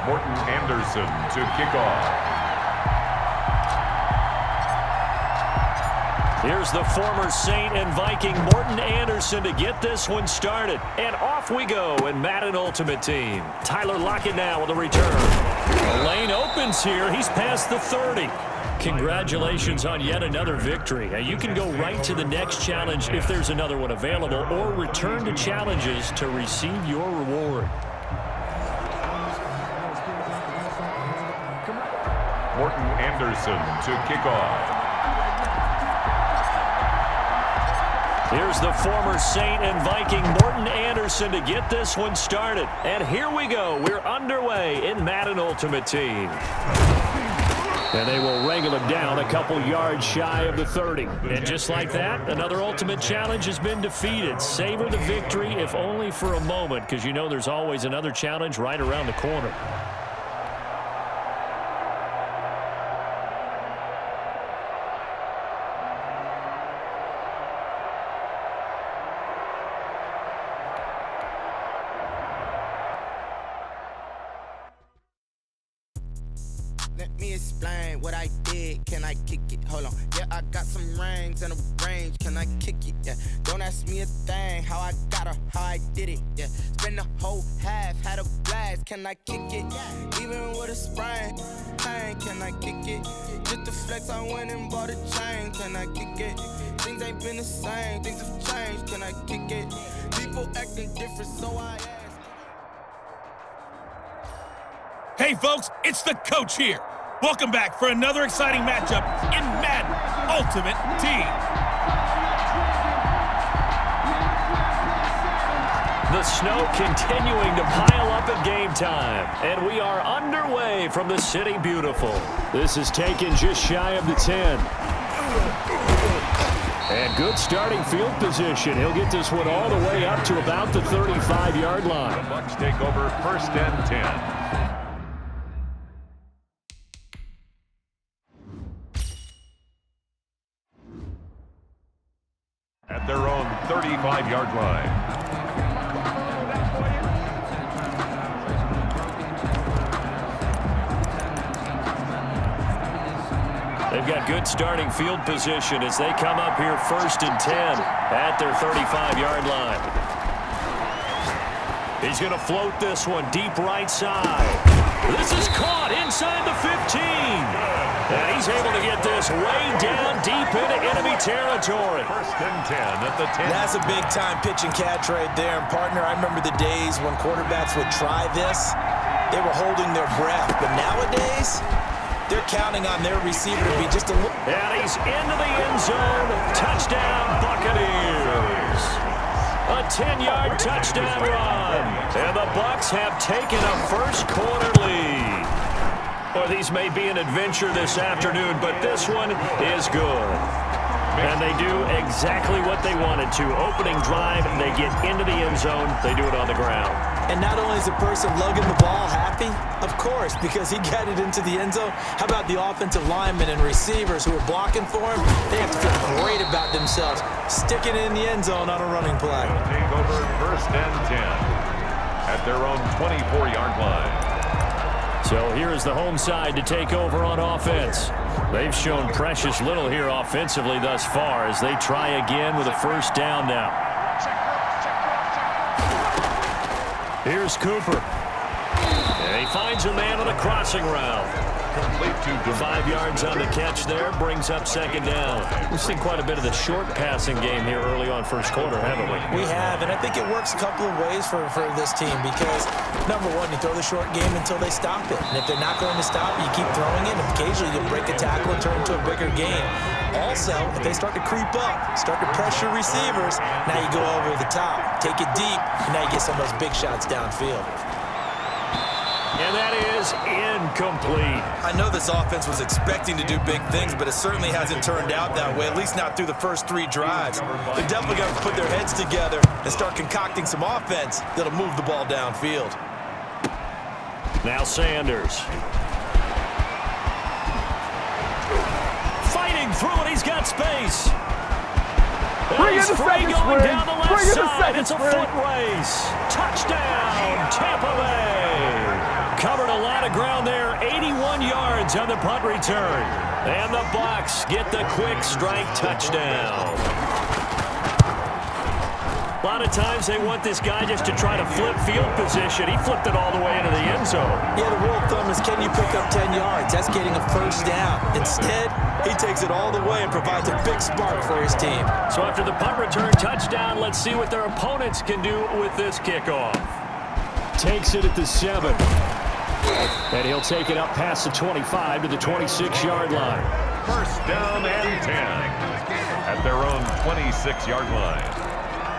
Morton Anderson to kick off. Here's the former Saint and Viking Morton Anderson to get this one started. And off we go in Madden Ultimate Team. Tyler Lockett now with a return. The lane opens here. He's past the 30. Congratulations on yet another victory. Now you can go right to the next challenge if there's another one available, or return to challenges to receive your reward. Morton Anderson to kick off. Here's the former Saint and Viking Morton Anderson to get this one started. And here we go. We're underway in Madden Ultimate Team. And they will wrangle him down a couple yards shy of the 30. And just like that, another Ultimate Challenge has been defeated. Savor the victory, if only for a moment, because you know there's always another challenge right around the corner. Let me explain what I did. Can I kick it? Hold on. Yeah, I got some rings and a range. Can I kick it? Yeah. Don't ask me a thing. How I got her, how I did it. Yeah. Spend the whole half, had a blast. Can I kick it? Even with a sprain. Pain, can I kick it? Just the flex, I went and bought a chain. Can I kick it? Things ain't been the same. Things have changed. Can I kick it? People acting different, so I ask. Hey folks, it's the coach here. Welcome back for another exciting matchup in Madden Ultimate Team. The snow continuing to pile up at game time. And we are underway from the City Beautiful. This is taken just shy of the 10. And good starting field position. He'll get this one all the way up to about the 35-yard line. The Bucs take over 1st and 10. At their own 35-yard line. They've got good starting field position as they come up here 1st and 10 at their 35-yard line. He's going to float this one deep right side. This is caught inside the 15. And he's able to get this way down deep into enemy territory. 1st and 10 at the 10. That's a big-time pitch and catch right there. And, partner, I remember the days when quarterbacks would try this. They were holding their breath. But nowadays, they're counting on their receiver to be just a little... And he's into the end zone. Touchdown, Buccaneers. A 10-yard touchdown run. And the Bucs have taken a first-quarter lead. Or these may be an adventure this afternoon, but this one is good. And they do exactly what they wanted to. Opening drive, they get into the end zone. They do it on the ground. And not only is the person lugging the ball happy, of course, because he got it into the end zone. How about the offensive linemen and receivers who are blocking for him? They have to feel great about themselves, sticking it in the end zone on a running play. They'll take over 1st and 10 at their own 24-yard line. So here is the home side to take over on offense. They've shown precious little here offensively thus far as they try again with a 1st down now. Here's Cooper. And he finds a man on a crossing route. Complete to 5 yards on the catch there, brings up 2nd down. We've seen quite a bit of the short passing game here early on 1st quarter, haven't we? We have, and I think it works a couple of ways for this team because, number one, you throw the short game until they stop it. And if they're not going to stop it, you keep throwing it, and occasionally you break a tackle and turn it into a bigger game. Also, if they start to creep up, start to pressure receivers, now you go over the top, take it deep, and now you get some of those big shots downfield. And that is incomplete. I know this offense was expecting to do big things, but it certainly hasn't turned out that way, at least not through the first 3 drives. They definitely got to put their heads together and start concocting some offense that'll move the ball downfield. Now Sanders. Fighting through it, he's got space. Bring in the second going spring. down the left Bring in the side. second It's a spring. foot race. Touchdown, Tampa Bay. Covered a lot of yards on the punt return. And the Bucs get the quick strike touchdown. A lot of times they want this guy just to try to flip field position. He flipped it all the way into the end zone. Yeah, the rule of thumb is, can you pick up 10 yards? That's getting a first down. Instead, he takes it all the way and provides a big spark for his team. So after the punt return touchdown, let's see what their opponents can do with this kickoff. Takes it at the 7. And he'll take it up past the 25 to the 26-yard line. First down and 10 at their own 26-yard line.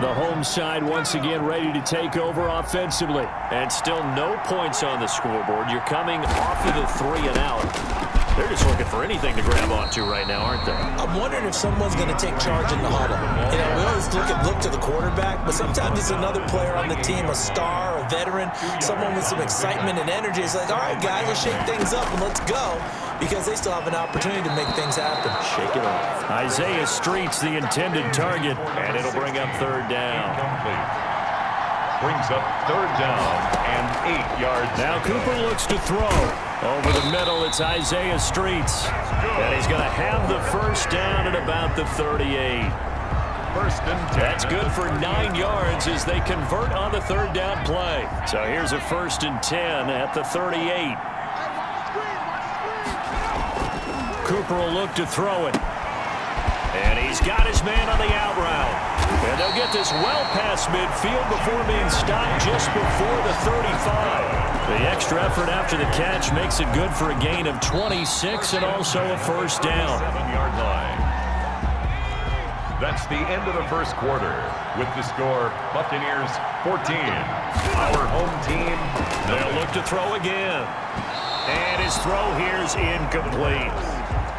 The home side once again ready to take over offensively. And still no points on the scoreboard. You're coming off of the 3 and out. They're just looking for anything to grab onto right now, aren't they? I'm wondering if someone's going to take charge in the huddle. You know, we always look to the quarterback, but sometimes it's another player on the team, a star, a veteran, someone with some excitement and energy. It's like, all right, guys, let's shake things up and let's go, because they still have an opportunity to make things happen. Shake it off. Isaiah Street's the intended target, and it'll bring up third down. Brings up third down and 8 yards. Now Cooper looks to throw. Over the middle, it's Isaiah Streets. And he's going to have the first down at about the 38. First and 10. That's good for 9 yards as they convert on the third down play. So here's a first and 10 at the 38. Cooper will look to throw it. And he's got his man on the out route. And they'll get this well past midfield before being stopped just before the 35. The extra effort after the catch makes it good for a gain of 26 and also a first down. 7-yard line. That's the end of the first quarter. With the score, Buccaneers 14. Our home team. They'll look to throw again. And his throw here's incomplete.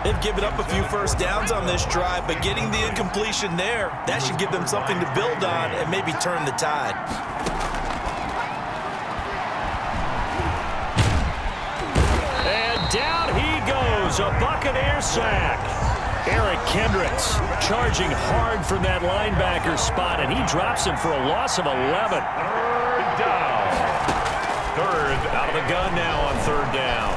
They've given up a few first downs on this drive, but getting the incompletion there, that should give them something to build on and maybe turn the tide. And down he goes, a Buccaneer sack. Eric Kendricks charging hard from that linebacker spot, and he drops him for a loss of 11. Third down. Third Out of the gun now on third down.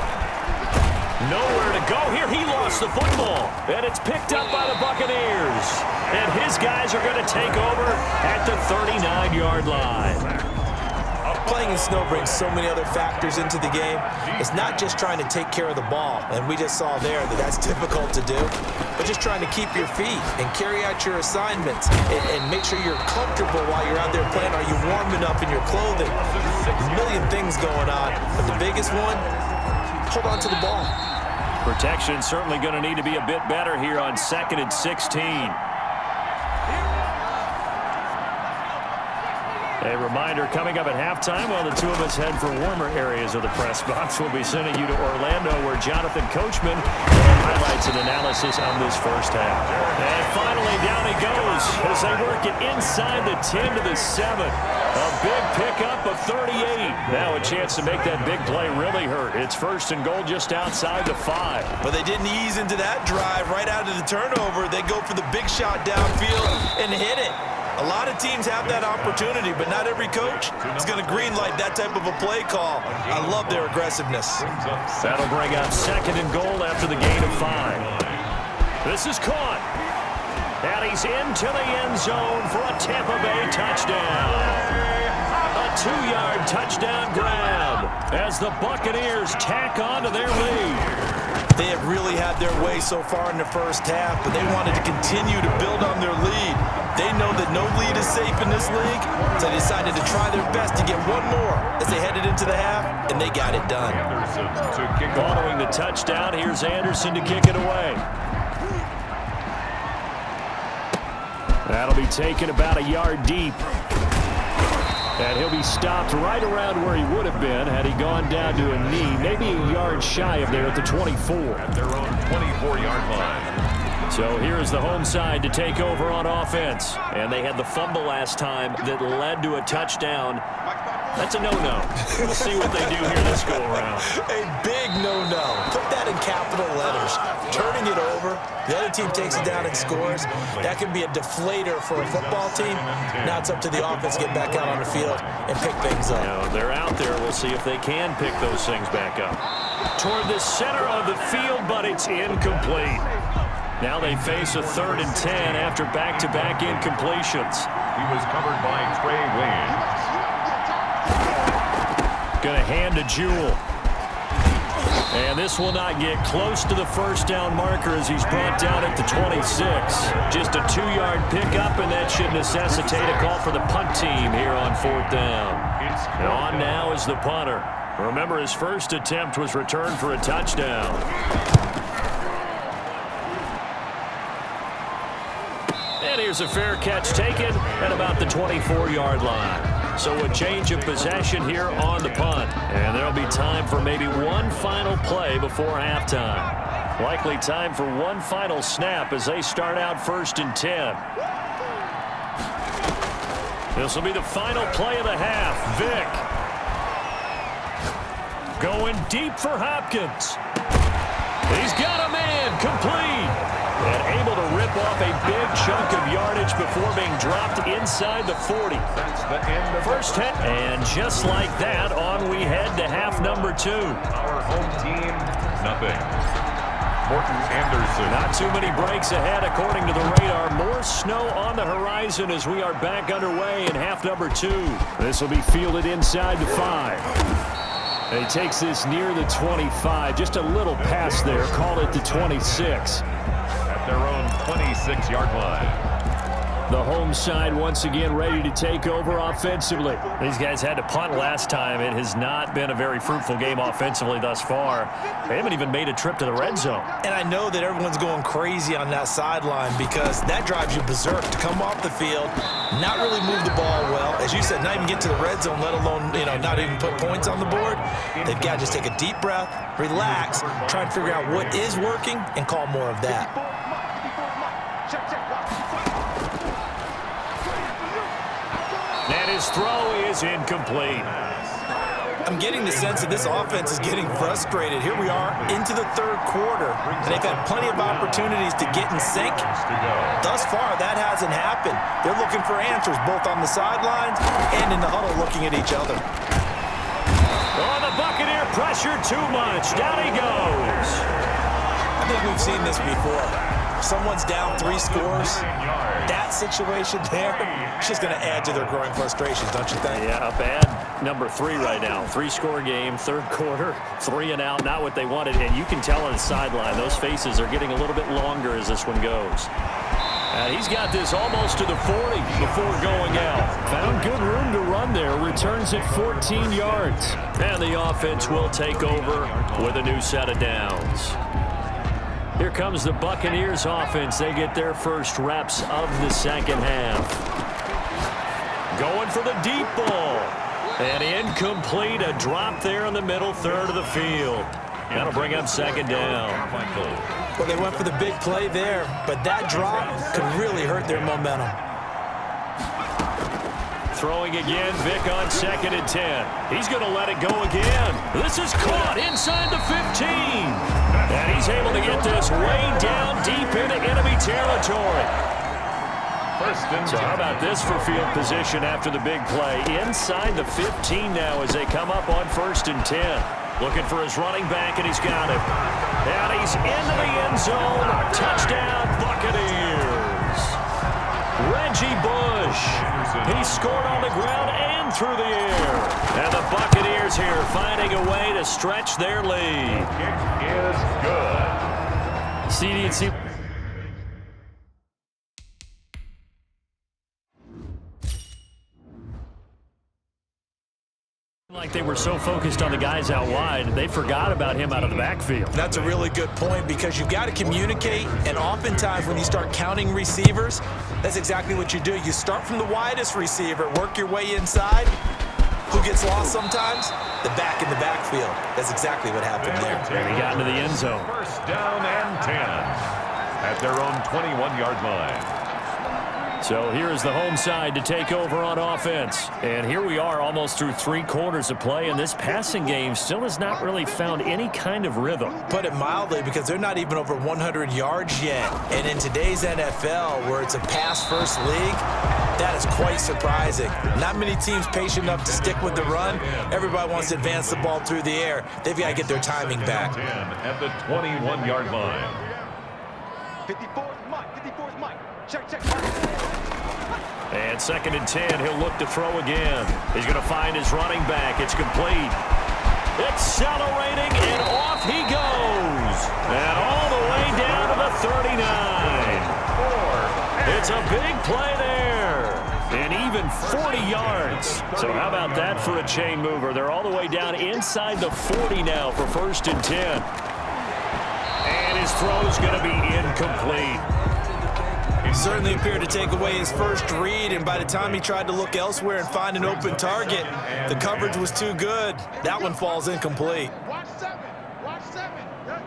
Nowhere to go here. He lost the football. And it's picked up by the Buccaneers. And his guys are going to take over at the 39-yard line. Playing in snow brings so many other factors into the game. It's not just trying to take care of the ball, and we just saw there that that's difficult to do, but just trying to keep your feet and carry out your assignments and make sure you're comfortable while you're out there playing. Are you warm enough in your clothing? A million things going on, but the biggest one, hold on to the ball. Protection certainly going to need to be a bit better here on 2nd and 16. A reminder, coming up at halftime, while the two of us head for warmer areas of the press box, we'll be sending you to Orlando, where Jonathan Coachman will have highlights and analysis on this first half. And finally, down he goes as they work it inside the 10 to the 7. A big pickup of 38. Now a chance to make that big play really hurt. It's first and goal just outside the 5. But they didn't ease into that drive right out of the turnover. They go for the big shot downfield and hit it. A lot of teams have that opportunity, but not every coach is going to greenlight that type of a play call. I love their aggressiveness. That'll bring up 2nd and goal after the gain of 5. This is caught. And he's into the end zone for a Tampa Bay touchdown. A 2-yard touchdown grab as the Buccaneers tack on to their lead. They have really had their way so far in the first half, but they wanted to continue to build on their lead. They know that no lead is safe in this league, so they decided to try their best to get one more as they headed into the half, and they got it done. Following the touchdown, here's Anderson to kick it away. That'll be taken about a yard deep. And he'll be stopped right around where he would have been had he gone down to a knee, maybe a yard shy of there at the 24. At their own 24-yard line. So here's the home side to take over on offense. And they had the fumble last time that led to a touchdown. That's a no-no. We'll see what they do here this go-around. A big no-no. Put that in capital letters. Turning it over, the other team takes it down and scores. That can be a deflator for a football team. Now it's up to the offense to get back out on the field and pick things up. Now, they're out there. We'll see if they can pick those things back up. Toward the center of the field, but it's incomplete. Now they face a 3rd and 10 after back-to-back incompletions. He was covered by Trey Williams. Going to hand to Jewell. And this will not get close to the first down marker as he's brought down at the 26. Just a 2-yard pickup, and that should necessitate a call for the punt team here on 4th down. On now is the punter. Remember, his first attempt was returned for a touchdown. And here's a fair catch taken at about the 24-yard line. So a change of possession here on the punt. And there'll be time for maybe one final play before halftime. Likely time for one final snap as they start out 1st and 10. This will be the final play of the half. Vick going deep for Hopkins. He's got a man, complete. And able to rip off a big chunk of yardage before being dropped inside the 40. That's the end of First hit, and just like that, on we head to half number 2. our home team, nothing. Morton Anderson. Not too many breaks ahead according to the radar. More snow on the horizon as we are back underway in half number 2. This will be fielded inside the 5. And he takes this near the 25. Just a little pass there. Call it the 26. At their own 26-yard line. The home side once again ready to take over offensively. These guys had to punt last time. It has not been a very fruitful game offensively thus far. They haven't even made a trip to the red zone. And I know that everyone's going crazy on that sideline because that drives you berserk to come off the field, not really move the ball well. As you said, not even get to the red zone, let alone, not even put points on the board. They've got to just take a deep breath, relax, try and figure out what is working and call more of that. And his throw is incomplete. I'm getting the sense that this offense is getting frustrated. Here we are into the 3rd quarter, and they've had plenty of opportunities to get in sync. Thus far, that hasn't happened. They're looking for answers both on the sidelines and in the huddle looking at each other. Oh, the Buccaneer pressure too much. Down he goes. I think we've seen this before. Someone's down 3 scores. That situation there, it's just going to add to their growing frustrations, don't you think? Yeah, a bad number 3 right now. 3-score game, 3rd quarter, 3 and out, not what they wanted. And you can tell on the sideline, those faces are getting a little bit longer as this one goes. And he's got this almost to the 40 before going out. Found good room to run there. Returns it 14 yards. And the offense will take over with a new set of downs. Here comes the Buccaneers offense. They get their first reps of the second half. Going for the deep ball. And incomplete. A drop there in the middle 3rd of the field. That'll bring up 2nd down. Well, they went for the big play there, but that drop could really hurt their momentum. Throwing again, Vick on 2nd and 10. He's going to let it go again. This is caught inside the 15. And he's able to get this way down deep into enemy territory. So how about this for field position after the big play? Inside the 15 now as they come up on 1st and 10. Looking for his running back, and he's got it. And he's into the end zone. Touchdown, Buccaneers. Reggie Bush. He scored on the ground and through the air. And the Buccaneers here finding a way to stretch their lead. Kick is good. CD&C. Like they were so focused on the guys out wide, they forgot about him out of the backfield. That's a really good point because you've got to communicate, and oftentimes when you start counting receivers, that's exactly what you do. You start from the widest receiver, work your way inside. Who gets lost sometimes? The back in the backfield. That's exactly what happened there. And he got into the end zone. 1st down and 10 at their own 21-yard line. So here is the home side to take over on offense. And here we are almost through 3 quarters of play, and this passing game still has not really found any kind of rhythm. Put it mildly, because they're not even over 100 yards yet. And in today's NFL, where it's a pass-first league, that is quite surprising. Not many teams patient enough to stick with the run. Everybody wants to advance the ball through the air. They've got to get their timing back. At the 21-yard line. 54 is Mike. 54 is Mike. Check. And 2nd and 10, he'll look to throw again. He's going to find his running back. It's complete. Accelerating, and off he goes. And all the way down to the 39. It's a big play there. And even 40 yards. So how about that for a chain mover? They're all the way down inside the 40 now for 1st and 10. And his throw's going to be incomplete. Certainly appeared to take away his first read, and by the time he tried to look elsewhere and find an open target, the coverage was too good. That one falls incomplete. Watch 7. Watch 7. Good.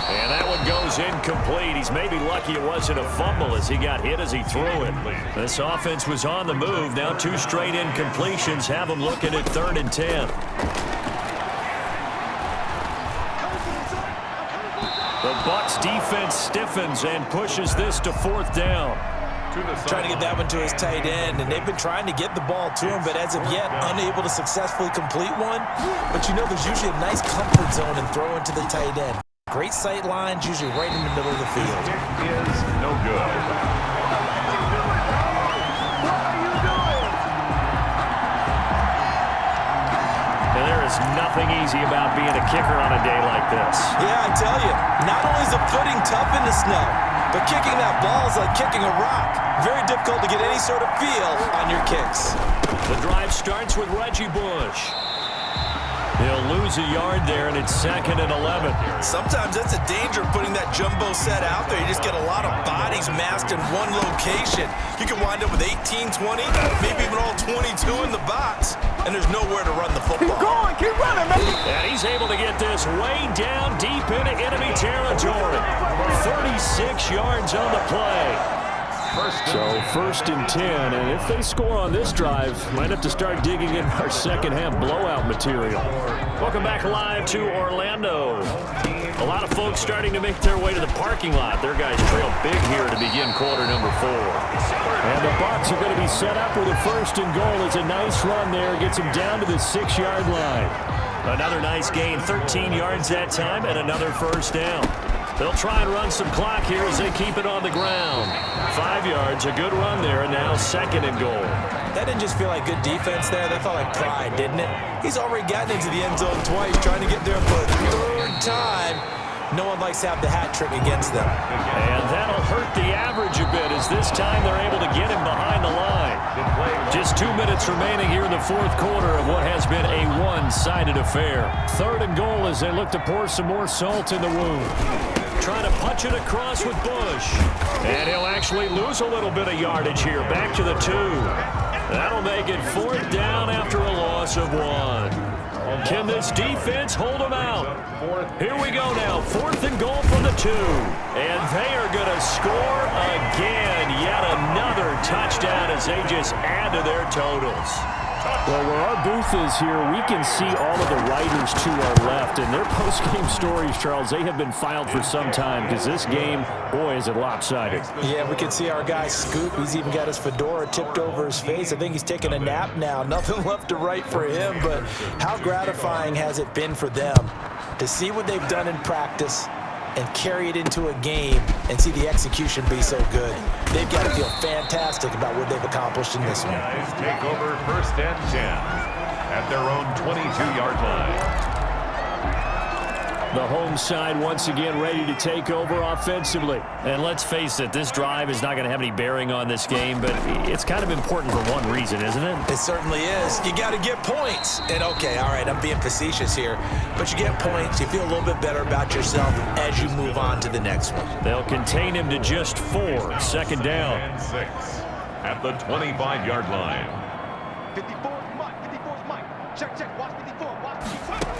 And that one goes incomplete. He's maybe lucky it wasn't a fumble as he got hit as he threw it. This offense was on the move. Now 2 straight incompletions have him looking at 3rd and 10. The Bucs defense stiffens and pushes this to 4th down. Trying to get that one to his tight end, and they've been trying to get the ball to him, but as of yet, unable to successfully complete one. But you know there's usually a nice comfort zone in throwing to the tight end. Great sight lines, usually right in the middle of the field. It is no good. And there is nothing easy about being a kicker on a day like this. Yeah, I tell you, not only is the footing tough in the snow, but kicking that ball is like kicking a rock. Very difficult to get any sort of feel on your kicks. The drive starts with Reggie Bush. He'll lose a yard there, and it's 2nd and 11. Sometimes that's a danger putting that jumbo set out there. You just get a lot of bodies massed in one location. You can wind up with 18, 20, maybe even all 22 in the box, and there's nowhere to run the football. Keep running, man. And he's able to get this way down deep into enemy territory. 36 yards on the play. So 1st and 10, and if they score on this drive, might have to start digging in our second half blowout material. Welcome back live to Orlando. A lot of folks starting to make their way to the parking lot. Their guys trail big here to begin quarter number 4. And the Bucs are going to be set up with a 1st and goal. It's a nice run there. Gets them down to the 6-yard line. Another nice gain, 13 yards that time, and another 1st down. They'll try and run some clock here as they keep it on the ground. 5 yards, a good run there, and now 2nd and goal. That didn't just feel like good defense there. That felt like pride, didn't it? He's already gotten into the end zone twice, trying to get there for a 3rd time. No one likes to have the hat trick against them. And that'll hurt the average a bit as this time they're able to get him behind the line. Just 2 minutes remaining here in the 4th quarter of what has been a one-sided affair. 3rd and goal as they look to pour some more salt in the wound. Trying to punch it across with Bush. And he'll actually lose a little bit of yardage here. Back to the 2. That'll make it 4th down after a loss of 1. Can this defense hold them out? Here we go now. 4th and goal from the 2. And they are going to score again. Yet another touchdown as they just add to their totals. Well, where our booth is here, we can see all of the writers to our left. And their post-game stories, Charles, they have been filed for some time because this game, boy, is it lopsided. Yeah, we can see our guy Scoop. He's even got his fedora tipped over his face. I think he's taking a nap now. Nothing left to write for him, but how gratifying has it been for them to see what they've done in practice and carry it into a game and see the execution be so good. They've got to feel fantastic about what they've accomplished in this one. Guys take over 1st and 10 at their own 22-yard line. The home side once again ready to take over offensively. And let's face it, this drive is not going to have any bearing on this game, but it's kind of important for one reason, isn't it? It certainly is. You got to get points. And okay, all right, I'm being facetious here, but you get points. You feel a little bit better about yourself as you move on to the next one. They'll contain him to just 4. 2nd down. And 6 at the 25-yard line. 54 is Mike. 54 is Mike. Check. Watch 54. Watch 54.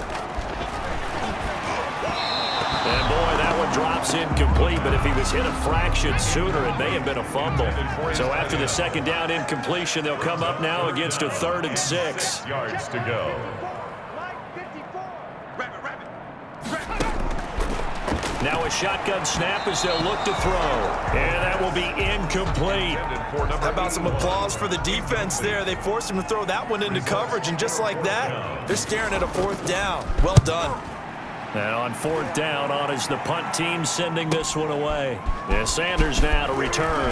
And boy, that one drops incomplete, but if he was hit a fraction sooner, it may have been a fumble. So after the second down incompletion, they'll come up now against a 3rd and 6. Yards to go. Now a shotgun snap as they'll look to throw. And that will be incomplete. How about some applause for the defense there? They forced him to throw that one into coverage, and just like that, they're staring at a 4th down. Well done. And on 4th down, on is the punt team sending this one away. Yeah, Sanders now to return.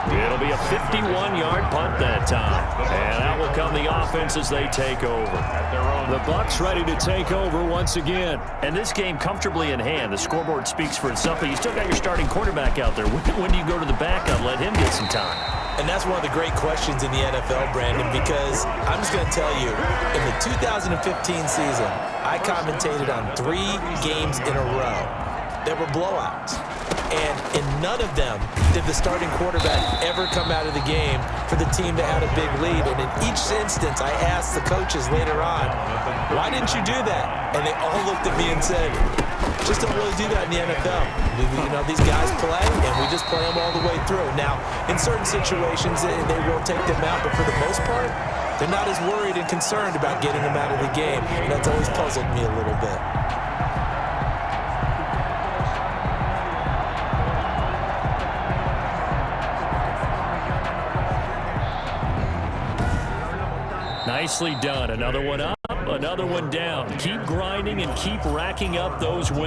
It'll be a 51-yard punt that time. And that will come the offense as they take over. The Bucs ready to take over once again. And this game comfortably in hand. The scoreboard speaks for itself, but you still got your starting quarterback out there. When do you go to the backup, let him get some time? And that's one of the great questions in the NFL, Brandon, because I'm just going to tell you, in the 2015 season, I commentated on 3 games in a row that were blowouts. And in none of them did the starting quarterback ever come out of the game for the team that had a big lead. And in each instance, I asked the coaches later on, why didn't you do that? And they all looked at me and said, just don't really do that in the NFL. You know, these guys play, and we just play them all the way through. Now, in certain situations, they will take them out, but for the most part, they're not as worried and concerned about getting them out of the game. And that's always puzzled me a little bit. Nicely done. Another one up, another one down. Keep grinding and keep racking up those wins.